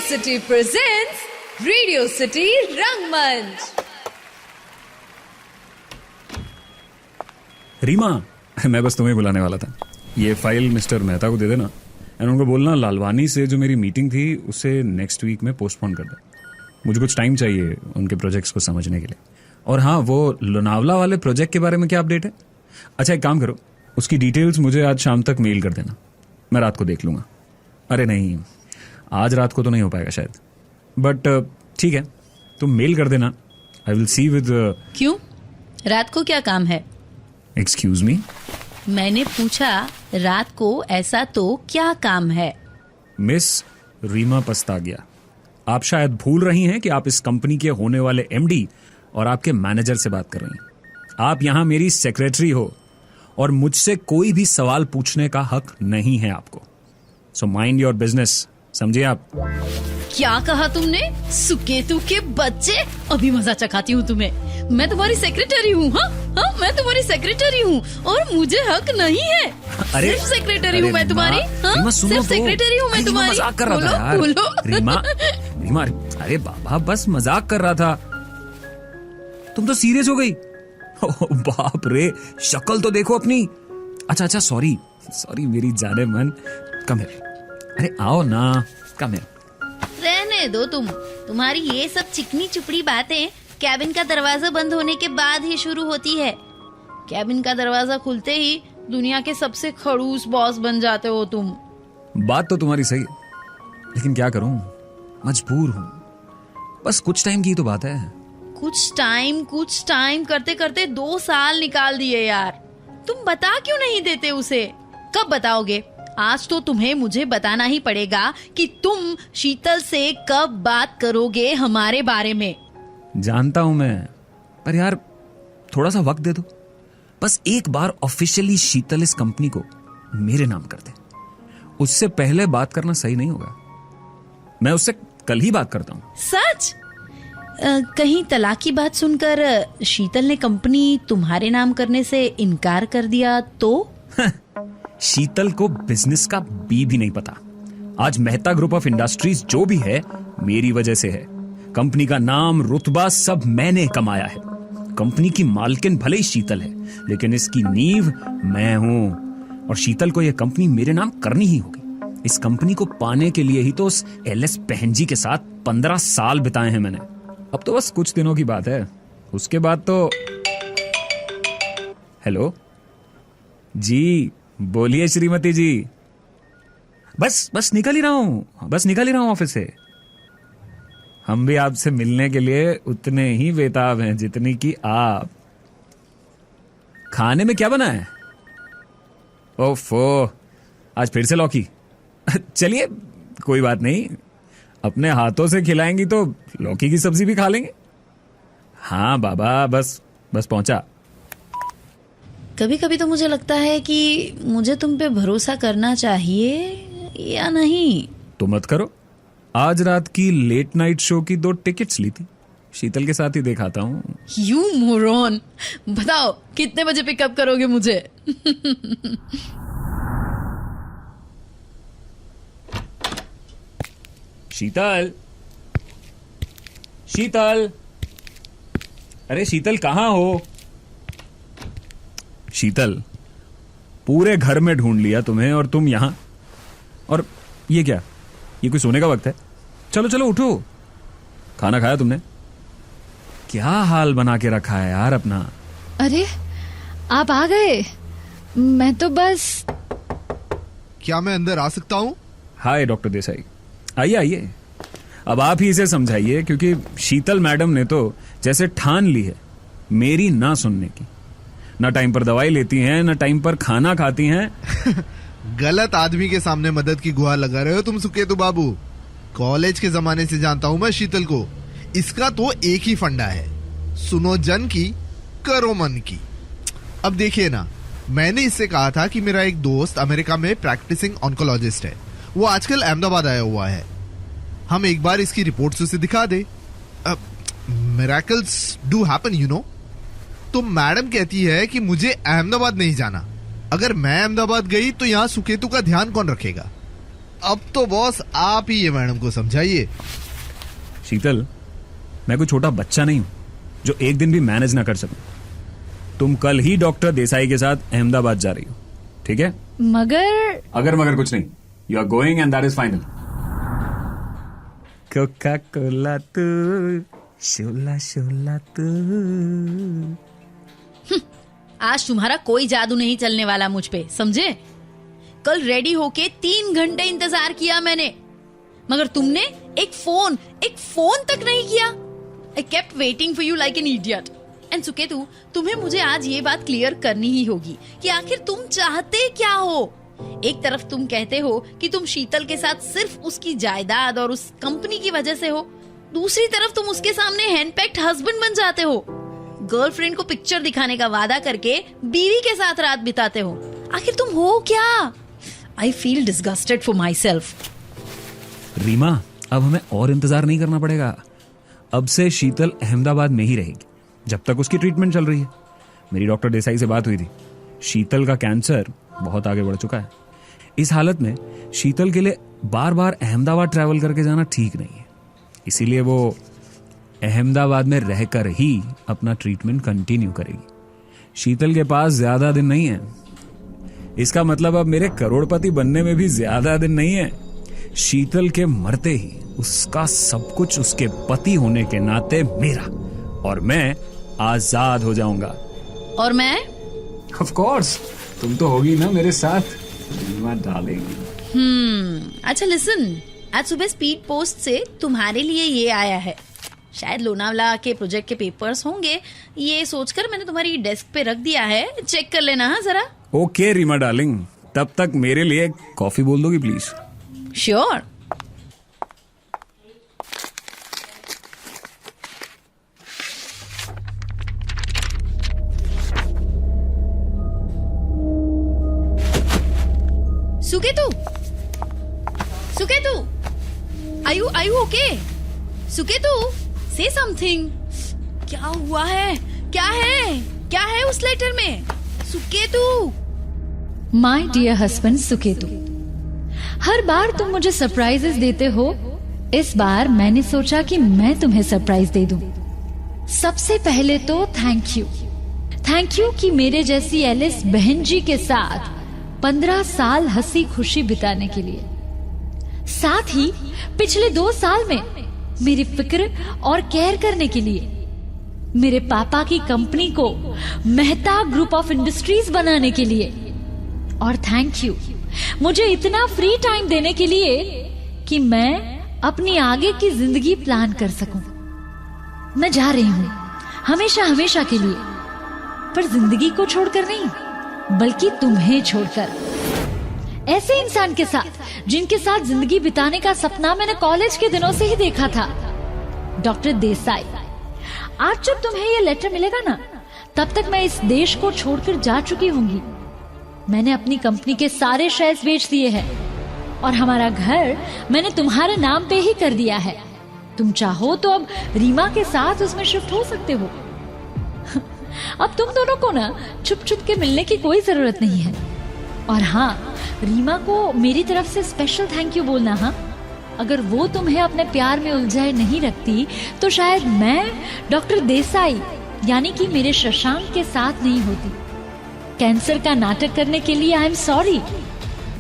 City presents Radio City Rangmanch. Reema, मैं बस तुम्हें बुलाने वाला था। ये फाइल मिस्टर मेहता को दे देना एंड उनको बोलना लालवानी से जो मेरी मीटिंग थी उसे नेक्स्ट वीक में पोस्टपोन कर दे। मुझे कुछ टाइम चाहिए उनके प्रोजेक्ट्स को समझने के लिए। और हाँ, वो लोनावला वाले प्रोजेक्ट के बारे में क्या अपडेट है? अच्छा, एक काम करो, उसकी डिटेल्स मुझे आज शाम तक मेल कर देना, मैं रात को देख लूंगा। अरे नहीं, आज रात को तो नहीं हो पाएगा शायद, बट ठीक है, तुम मेल कर देना। I will see with. क्यों, रात को क्या काम है? एक्सक्यूज मी, मैंने पूछा रात को ऐसा तो क्या काम है? मिस रीमा पस्तागिया, आप शायद भूल रही हैं कि आप इस कंपनी के होने वाले एमडी और आपके मैनेजर से बात कर रही हैं। आप यहाँ मेरी सेक्रेटरी हो और मुझसे कोई भी सवाल पूछने का हक नहीं है आपको। सो माइंड योर बिजनेस, समझिए आप। क्या कहा तुमने? सुकेतु के बच्चे, अभी मजा चखाती हूँ तुम्हें। मैं तुम्हारी सेक्रेटरी हूँ। हाँ, मैं तुम्हारी सेक्रेटरी हूँ और मुझे हक नहीं है। अरे सिर्फ सेक्रेटरी हूँ मैं तुम्हारी। हाँ, सिर्फ सेक्रेटरी हूँ मैं तुम्हारी। मजाक कर रहा था यार। बोलो। रीमा, अरे बाबा, बस मजाक कर रहा था। तुम तो सीरियस हो गई। बाप रे, शक्ल तो देखो अपनी। अच्छा, सॉरी मेरी जाने मन। कम है, अरे आओ ना, कम है। रहने दो तुम्हारी ये सब चिकनी चुपड़ी बातें कैबिन का दरवाजा बंद होने के बाद ही शुरू होती है। कैबिन का दरवाजा खुलते ही दुनिया के सबसे खड़ूस बॉस बन जाते हो तुम। बात तो तुम्हारी सही है, लेकिन क्या करूं, मजबूर हूं। बस कुछ टाइम की तो बात है। कुछ टाइम करते करते 2 साल निकाल दिए यार। तुम बता क्यों नहीं देते उसे? कब बताओगे? आज तो तुम्हें मुझे बताना ही पड़ेगा कि तुम शीतल से कब बात करोगे हमारे बारे में। जानता हूं मैं, पर यार थोड़ा सा वक्त दे दो। बस एक बार ऑफिशियली शीतल इस कंपनी को मेरे नाम कर दे। उससे पहले बात करना सही नहीं होगा। मैं उससे कल ही बात करता हूं। सच? कहीं तलाक की बात सुनकर शीतल ने कंपनी तुम्हारे नाम करने से इनकार कर दिया तो? शीतल को बिजनेस का बी भी नहीं पता। आज मेहता ग्रुप ऑफ इंडस्ट्रीज जो भी है, मेरी वजह से है। कंपनी का नाम, रुतबा सब मैंने कमाया है। कंपनी की मालकिन भले ही शीतल है, लेकिन इसकी नींव मैं हूं और शीतल को यह कंपनी मेरे नाम करनी ही होगी। इस कंपनी को पाने के लिए ही तो उस एलएस बहनजी के साथ 15 साल बिताए हैं मैंने। अब तो बस कुछ दिनों की बात है, उसके बाद तो। हेलो जी, बोलिए श्रीमती जी। बस निकल ही रहा हूं ऑफिस से। हम भी आपसे मिलने के लिए उतने ही बेताब हैं जितनी कि आप। खाने में क्या बना है? ओफो, आज फिर से लौकी। चलिए कोई बात नहीं, अपने हाथों से खिलाएंगी तो लौकी की सब्जी भी खा लेंगे। हाँ बाबा, बस पहुंचा। कभी कभी तो मुझे लगता है कि मुझे तुम पे भरोसा करना चाहिए या नहीं। तो मत करो। आज रात की लेट नाइट शो की 2 टिकट्स ली थी, शीतल के साथ ही दिखाता हूँ। यू मोरॉन, बताओ कितने बजे पिकअप करोगे मुझे? शीतल, अरे शीतल कहाँ हो? शीतल, पूरे घर में ढूंढ लिया तुम्हें और तुम यहां। और ये क्या, ये कोई सोने का वक्त है? चलो उठो। खाना खाया तुमने? क्या हाल बना के रखा है यार अपना। अरे आप आ गए। मैं तो बस। क्या मैं अंदर आ सकता हूँ? हाय डॉक्टर देसाई, आइए। अब आप ही इसे समझाइए, क्योंकि शीतल मैडम ने तो जैसे ठान ली है मेरी ना सुनने की। ना टाइम पर दवाई लेती हैं, ना टाइम पर खाना खाती हैं। गलत आदमी के सामने मदद की गुहार लगा रहे हो तुम सुकेतु बाबू। कॉलेज के जमाने से जानता हूं मैं शीतल को। इसका तो एक ही फंडा है, सुनो जन की, करो मन की। अब देखिए ना, मैंने इससे कहा था कि मेरा एक दोस्त अमेरिका में प्रैक्टिसिंग ऑन्कोलॉजिस्ट है। वो आजकल अहमदाबाद आया हुआ है। हम एक बार इसकी रिपोर्ट्स उसे दिखा दे। Miracles do happen, you know. तो मैडम कहती है कि मुझे अहमदाबाद नहीं जाना। अगर मैं अहमदाबाद गई तो यहाँ सुकेतु का ध्यान कौन रखेगा? अब तो बॉस आप ही ये मैडम को समझाइए। शीतल, मैं कोई छोटा बच्चा नहीं हूं जो एक दिन भी मैनेज ना कर सकूं। तुम कल ही डॉक्टर देसाई के साथ अहमदाबाद जा रही हो, ठीक है? मगर मगर कुछ नहीं, you are going and that is final. Coca Cola तू, शोला शोला तू। आज तुम्हारा कोई जादू नहीं चलने वाला मुझ पे, समझे? कल रेडी होके 3 घंटे इंतजार किया मैंने, मगर तुमने एक फोन तक नहीं किया। I kept waiting for you like an idiot. And Suketu, तुम्हें मुझे आज ये बात क्लियर करनी ही होगी कि आखिर तुम चाहते क्या हो। एक तरफ तुम कहते हो कि तुम शीतल के साथ सिर्फ उसकी जायदाद और उस कंपनी की वजह से हो, दूसरी तरफ तुम उसके सामने हैंडपैक्ड हस्बैंड बन जाते हो। गर्लफ्रेंड को पिक्चर दिखाने का वादा करके बीवी के साथ रात बिताते हो। आखिर तुम हो क्या? I feel disgusted for myself. Reema, अब हमें और इंतजार नहीं करना पड़ेगा। अब से शीतल अहमदाबाद में ही रहेगी जब तक उसकी ट्रीटमेंट चल रही है। मेरी डॉक्टर देसाई से बात हुई थी, शीतल का कैंसर बहुत आगे बढ़ चुका है। इस हालत में शीतल के लिए बार बार अहमदाबाद ट्रैवल करके जाना ठीक नहीं है, इसीलिए वो अहमदाबाद में रहकर ही अपना ट्रीटमेंट कंटिन्यू करेगी। शीतल के पास ज्यादा दिन नहीं है, इसका मतलब अब मेरे करोड़पति बनने में भी ज्यादा दिन नहीं है। शीतल के मरते ही उसका सब कुछ उसके पति होने के नाते मेरा, और मैं आजाद हो जाऊंगा। और मैं? ऑफ कोर्स, तुम तो होगी ना मेरे साथ, डार्लिंग। अच्छा लिसन, आज सुबह स्पीड पोस्ट से तुम्हारे लिए ये आया है। शायद लोनावला के प्रोजेक्ट के पेपर्स होंगे, ये सोचकर मैंने तुम्हारी डेस्क पे रख दिया है, चेक कर लेना। हाँ जरा। ओके रीमा डार्लिंग, तब तक मेरे लिए कॉफी बोल दोगी please? Sure. Suketu, are you okay? Suketu, say something. क्या हुआ है? क्या है उस लेटर में? Suketu. My dear husband Suketu, हर बार तुम मुझे सरप्राइजेस देते हो, इस बार मैंने सोचा कि मैं तुम्हें सरप्राइज दे दूं। सबसे पहले तो थैंक यू कि मेरे जैसी एलिस बहन जी के साथ 15 साल हंसी खुशी बिताने के लिए, साथ ही पिछले 2 साल में मेरी फिक्र और केयर करने के लिए, मेरे पापा की कंपनी को मेहता ग्रुप ऑफ इंडस्ट्रीज बनाने के लिए, और थैंक यू मुझे इतना फ्री टाइम देने के लिए कि मैं अपनी आगे की जिंदगी प्लान कर सकूं। मैं जा रही हूं हमेशा के लिए, पर जिंदगी को छोड़कर नहीं, बल्कि तुम्हें छोड़कर। ऐसे इंसान के साथ जिनके साथ जिंदगी बिताने का सपना मैंने कॉलेज के दिनों से ही देखा था, डॉक्टर देसाई। आज जब तुम्हें ये लेटर मिलेगा ना, तब तक मैं इस देश को छोड़कर जा चुकी होंगी। मैंने अपनी कंपनी के सारे शेयर्स बेच दिए हैं और हमारा घर मैंने तुम्हारे नाम पे ही कर दिया है। तुम चाहो तो अब रीमा के साथ उसमें शिफ्ट हो सकते हो। अब तुम दोनों को ना छुप छुप के मिलने की कोई जरूरत नहीं है। और हाँ, रीमा को मेरी तरफ से स्पेशल थैंक यू बोलना। हाँ, अगर वो तुम्हें अपने प्यार में उलझाए नहीं रखती तो शायद मैं डॉक्टर देसाई यानी कि मेरे शशांक के साथ नहीं होती। कैंसर का नाटक करने के लिए आई एम सॉरी।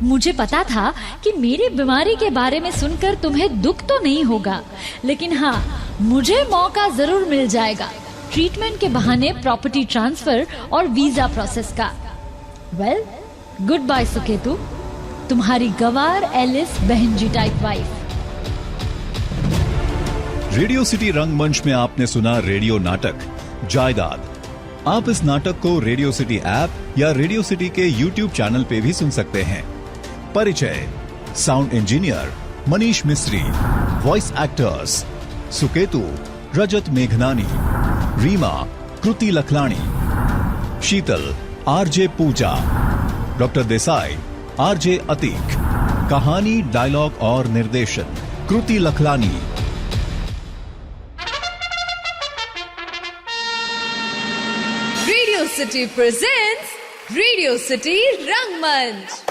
मुझे पता था कि मेरी बीमारी के बारे में सुनकर तुम्हें दुख तो नहीं होगा, लेकिन हाँ, मुझे मौका जरूर मिल जाएगा ट्रीटमेंट के बहाने प्रॉपर्टी ट्रांसफर और वीजा प्रोसेस का। वेल, गुड बाय सुकेतु, तुम्हारी गवार एलिस बहन जी टाइप वाइफ। रेडियो सिटी रंगमंच में आपने सुना रेडियो नाटक जायदाद। आप इस नाटक को रेडियो सिटी ऐप या रेडियो सिटी के यूट्यूब चैनल पे भी सुन सकते हैं। परिचय: sound engineer Manish Mistry, voice actors Suketu Rajat मेघनानी, Reema Kriti Lakhlani, Sheetal RJ Pooja, doctor Desai RJ Atiq. कहानी, डायलॉग और निर्देशन Kriti Lakhlani. Radio city presents radio city रंगमंच।